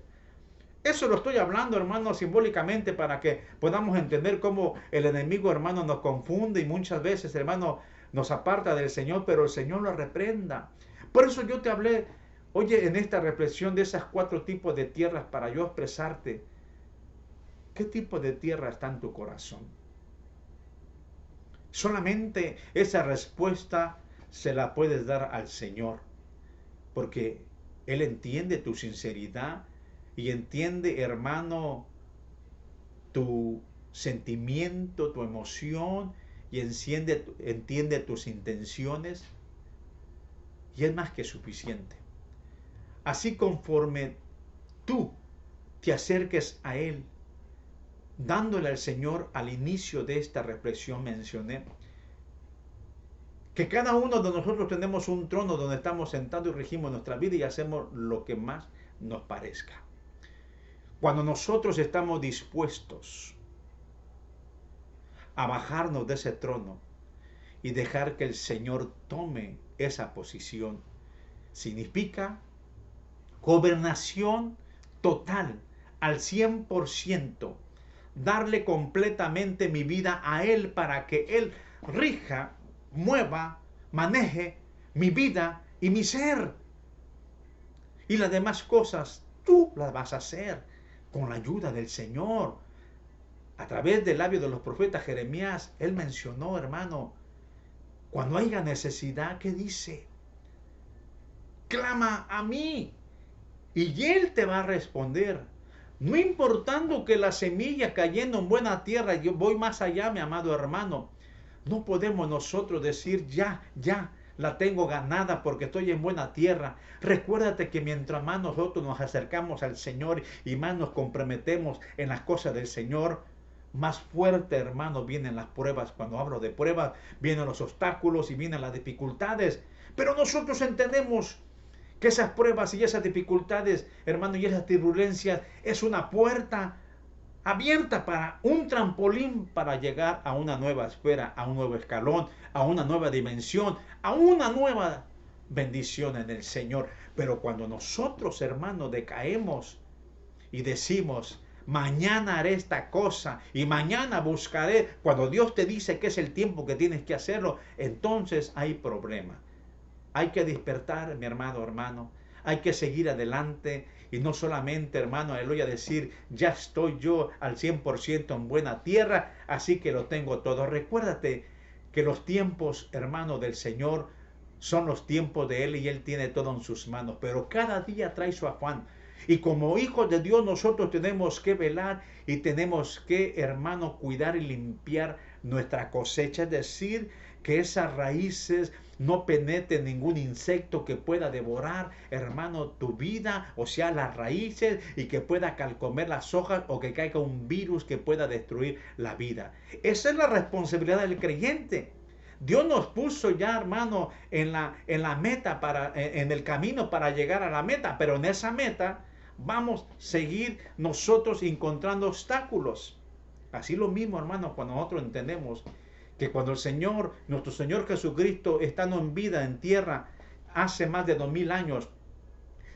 Eso lo estoy hablando, hermano, simbólicamente para que podamos entender cómo el enemigo, hermano, nos confunde y muchas veces, hermano, nos aparta del Señor, pero el Señor lo reprenda. Por eso yo te hablé, oye, en esta reflexión de esas 4 tipos de tierras para yo expresarte, ¿qué tipo de tierra está en tu corazón? Solamente esa respuesta se la puedes dar al Señor, porque Él entiende tu sinceridad y entiende, hermano, tu sentimiento, tu emoción y entiende tus intenciones y es más que suficiente. Así conforme tú te acerques a Él, dándole al Señor al inicio de esta reflexión mencioné que cada uno de nosotros tenemos un trono donde estamos sentados y regimos nuestra vida y hacemos lo que más nos parezca. Cuando nosotros estamos dispuestos a bajarnos de ese trono y dejar que el Señor tome esa posición, significa gobernación total, al 100%, darle completamente mi vida a Él para que Él rija, mueva, maneje mi vida y mi ser. Y las demás cosas tú las vas a hacer con la ayuda del Señor. A través del labio de los profetas Jeremías, él mencionó, hermano, cuando haya necesidad, ¿qué dice? Clama a mí y Él te va a responder. No importando que la semilla cayendo en buena tierra, yo voy más allá, mi amado hermano. No podemos nosotros decir, ya, la tengo ganada porque estoy en buena tierra. Recuérdate que mientras más nosotros nos acercamos al Señor y más nos comprometemos en las cosas del Señor, más fuerte, hermano, vienen las pruebas. Cuando hablo de pruebas, vienen los obstáculos y vienen las dificultades. Pero nosotros entendemos que esas pruebas y esas dificultades, hermano, y esas turbulencias es una puerta abierta para un trampolín para llegar a una nueva esfera, a un nuevo escalón, a una nueva dimensión, a una nueva bendición en el Señor. Pero cuando nosotros, hermanos, decaemos y decimos, mañana haré esta cosa y mañana buscaré, cuando Dios te dice que es el tiempo que tienes que hacerlo, entonces hay problema. Hay que despertar, mi hermano, hay que seguir adelante y no solamente, hermano, aleluya, decir, ya estoy yo al 100% en buena tierra, así que lo tengo todo. Recuérdate que los tiempos, hermano, del Señor son los tiempos de Él y Él tiene todo en sus manos. Pero cada día trae su afán. Y como hijos de Dios nosotros tenemos que velar y tenemos que, hermano, cuidar y limpiar nuestra cosecha. Es decir, que esas raíces no penetre ningún insecto que pueda devorar, hermano, tu vida, o sea, las raíces, y que pueda calcomer las hojas o que caiga un virus que pueda destruir la vida. Esa es la responsabilidad del creyente. Dios nos puso ya, hermano, en la meta, en el camino para llegar a la meta, pero en esa meta vamos a seguir nosotros encontrando obstáculos. Así lo mismo, hermano, cuando nosotros entendemos que cuando el Señor, nuestro Señor Jesucristo, estando en vida en tierra hace más de 2000 años,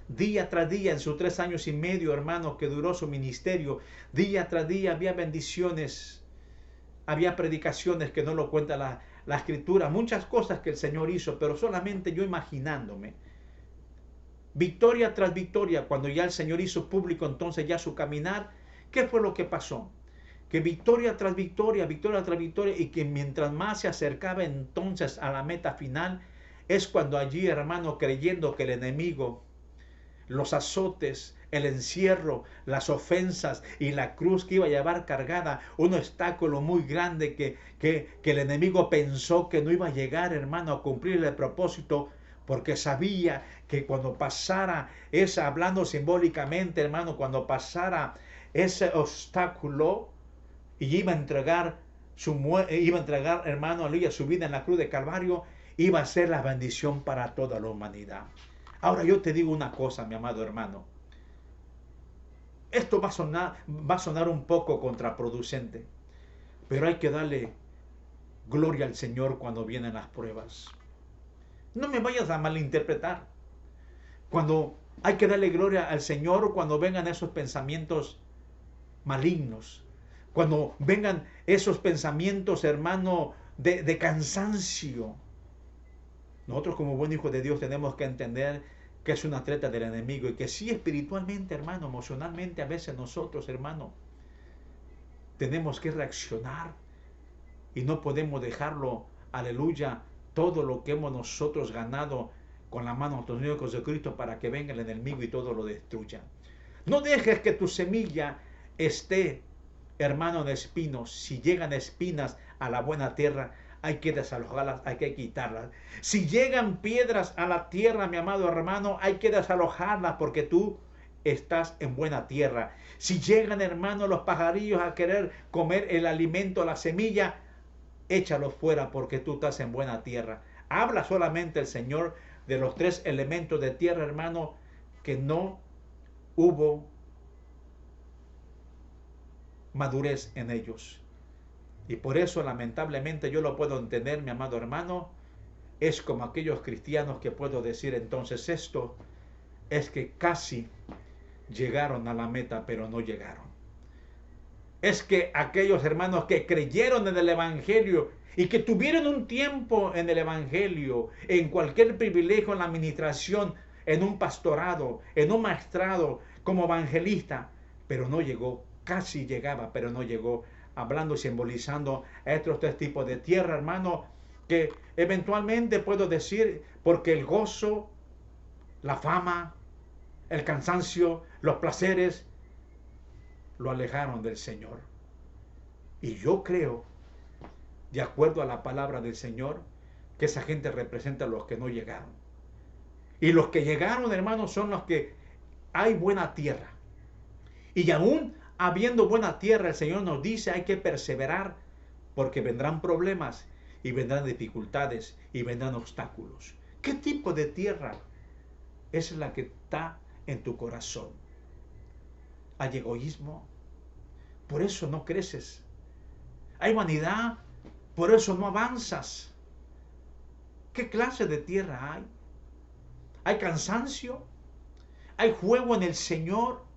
día tras día, en sus 3 años y medio, hermano, que duró su ministerio, día tras día había bendiciones, había predicaciones que no lo cuenta la Escritura, muchas cosas que el Señor hizo, pero solamente yo imaginándome, victoria tras victoria, cuando ya el Señor hizo público entonces ya su caminar, ¿qué fue lo que pasó? Que victoria tras victoria, y que mientras más se acercaba entonces a la meta final, es cuando allí, hermano, creyendo que el enemigo, los azotes, el encierro, las ofensas y la cruz que iba a llevar cargada, un obstáculo muy grande que el enemigo pensó que no iba a llegar, hermano, a cumplir el propósito, porque sabía que cuando pasara esa, hablando simbólicamente, hermano, cuando pasara ese obstáculo, y iba a entregar hermano, aleluya, su vida en la cruz de Calvario, iba a ser la bendición para toda la humanidad. Ahora yo te digo una cosa, mi amado hermano. Esto va a sonar un poco contraproducente, pero hay que darle gloria al Señor cuando vienen las pruebas. No me vayas a malinterpretar. Cuando hay que darle gloria al Señor cuando vengan esos pensamientos malignos, cuando vengan esos pensamientos, hermano, de cansancio. Nosotros como buen hijo de Dios tenemos que entender que es una treta del enemigo y que sí, espiritualmente, hermano, emocionalmente, a veces nosotros, hermano, tenemos que reaccionar y no podemos dejarlo, aleluya, todo lo que hemos nosotros ganado con la mano de nuestro Señor Jesucristo para que venga el enemigo y todo lo destruya. No dejes que tu semilla esté, hermano, en espinos. Si llegan espinas a la buena tierra, hay que desalojarlas, hay que quitarlas. Si llegan piedras a la tierra, mi amado hermano, hay que desalojarlas porque tú estás en buena tierra. Si llegan, hermano, los pajarillos a querer comer el alimento, la semilla, échalos fuera porque tú estás en buena tierra. Habla solamente el Señor de los 3 elementos de tierra, hermano, que no hubo madurez en ellos. Y por eso, lamentablemente, yo lo puedo entender, mi amado hermano, es como aquellos cristianos que puedo decir entonces esto, es que casi llegaron a la meta, pero no llegaron. Es que aquellos hermanos que creyeron en el Evangelio y que tuvieron un tiempo en el Evangelio, en cualquier privilegio en la administración, en un pastorado, en un maestrado, como evangelista, pero no llegó, casi llegaba, pero no llegó, hablando y simbolizando a estos 3 tipos de tierra, hermano, que eventualmente puedo decir, porque el gozo, la fama, el cansancio, los placeres, lo alejaron del Señor. Y yo creo, de acuerdo a la palabra del Señor, que esa gente representa a los que no llegaron. Y los que llegaron, hermanos, son los que hay buena tierra. Y aún habiendo buena tierra, el Señor nos dice hay que perseverar porque vendrán problemas y vendrán dificultades y vendrán obstáculos. ¿Qué tipo de tierra es la que está en tu corazón? Hay egoísmo, por eso no creces. Hay vanidad, por eso no avanzas. ¿Qué clase de tierra hay? Hay cansancio, hay juego en el Señor,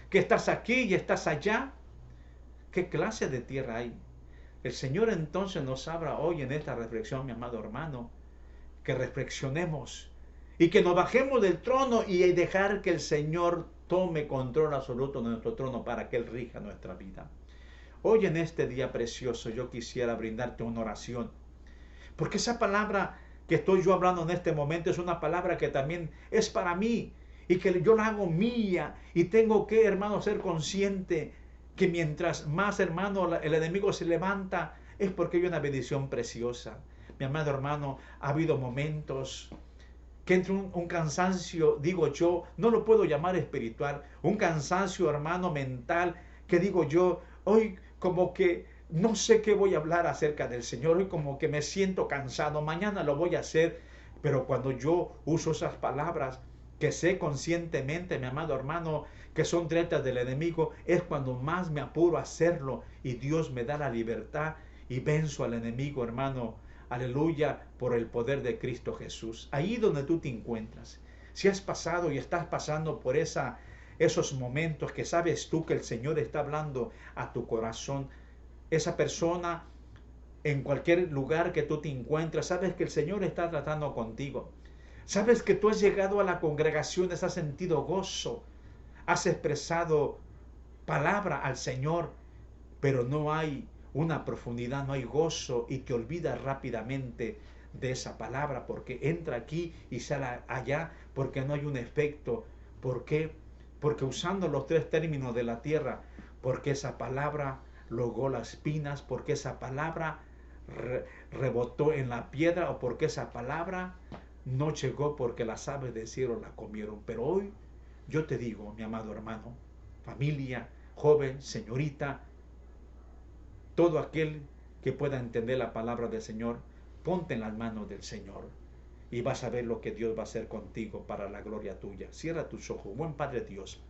que estás aquí y estás allá. ¿Qué clase de tierra hay? El Señor entonces nos habla hoy en esta reflexión, mi amado hermano, que reflexionemos y que nos bajemos del trono y dejar que el Señor tome control absoluto de nuestro trono para que Él rija nuestra vida. Hoy en este día precioso yo quisiera brindarte una oración Porque esa palabra que estoy yo hablando en este momento es una palabra que también es para mí y que yo la hago mía y tengo que, hermano, ser consciente que mientras más, hermano, el enemigo se levanta es porque hay una bendición preciosa. Mi amado hermano, ha habido momentos que entre un cansancio, digo yo, no lo puedo llamar espiritual, un cansancio, hermano, mental, que digo yo, hoy como que no sé qué voy a hablar acerca del Señor, hoy como que me siento cansado, mañana lo voy a hacer, pero cuando yo uso esas palabras, que sé conscientemente, mi amado hermano, que son directas del enemigo, es cuando más me apuro a hacerlo y Dios me da la libertad y venzo al enemigo, hermano. Aleluya, por el poder de Cristo Jesús. Ahí donde tú te encuentras. Si has pasado y estás pasando por esos momentos que sabes tú que el Señor está hablando a tu corazón, esa persona en cualquier lugar que tú te encuentres, sabes que el Señor está tratando contigo. Sabes que tú has llegado a la congregación, has sentido gozo, has expresado palabra al Señor, pero no hay una profundidad, no hay gozo y te olvidas rápidamente de esa palabra porque entra aquí y sale allá porque no hay un efecto. ¿Por qué? Porque usando los tres términos de la tierra, porque esa palabra logró las espinas, porque esa palabra rebotó en la piedra o porque esa palabra no llegó porque las aves del cielo la comieron. Pero hoy yo te digo, mi amado hermano, familia, joven, señorita, todo aquel que pueda entender la palabra del Señor, ponte en las manos del Señor y vas a ver lo que Dios va a hacer contigo para la gloria tuya. Cierra tus ojos, buen Padre Dios.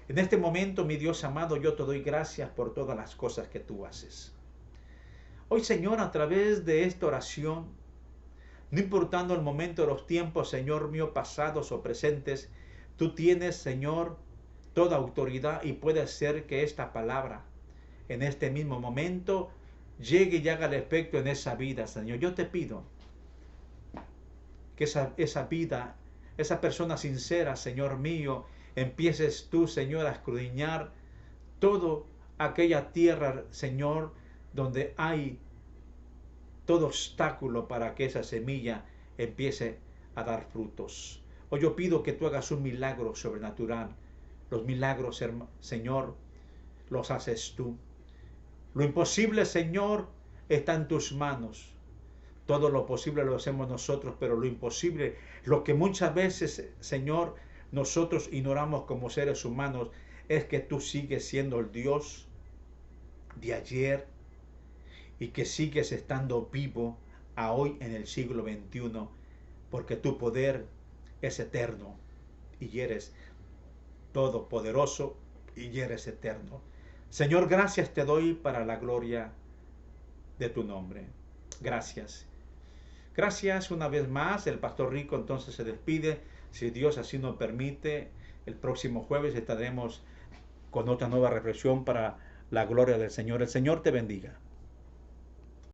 En este momento, mi Dios amado, yo te doy gracias por todas las cosas que tú haces. Hoy, Señor, a través de esta oración, no importando el momento de los tiempos, Señor mío, pasados o presentes, tú tienes, Señor, toda autoridad y puede ser que esta palabra en este mismo momento llegue y haga el efecto en esa vida, Señor. Yo te pido que esa vida, esa persona sincera, Señor mío, empieces tú, Señor, a escudriñar toda aquella tierra, Señor, donde hay todo obstáculo para que esa semilla empiece a dar frutos. Hoy yo pido que tú hagas un milagro sobrenatural. Los milagros, Señor, los haces tú. Lo imposible, Señor, está en tus manos. Todo lo posible lo hacemos nosotros, pero lo imposible, lo que muchas veces, Señor, nosotros ignoramos como seres humanos, es que tú sigues siendo el Dios de ayer y que sigues estando vivo a hoy en el siglo XXI, porque tu poder es eterno y eres todopoderoso y eres eterno. Señor, gracias te doy para la gloria de tu nombre. Gracias. Gracias una vez más. El pastor Rico entonces se despide. Si Dios así nos permite, el próximo jueves estaremos con otra nueva reflexión para la gloria del Señor. El Señor te bendiga.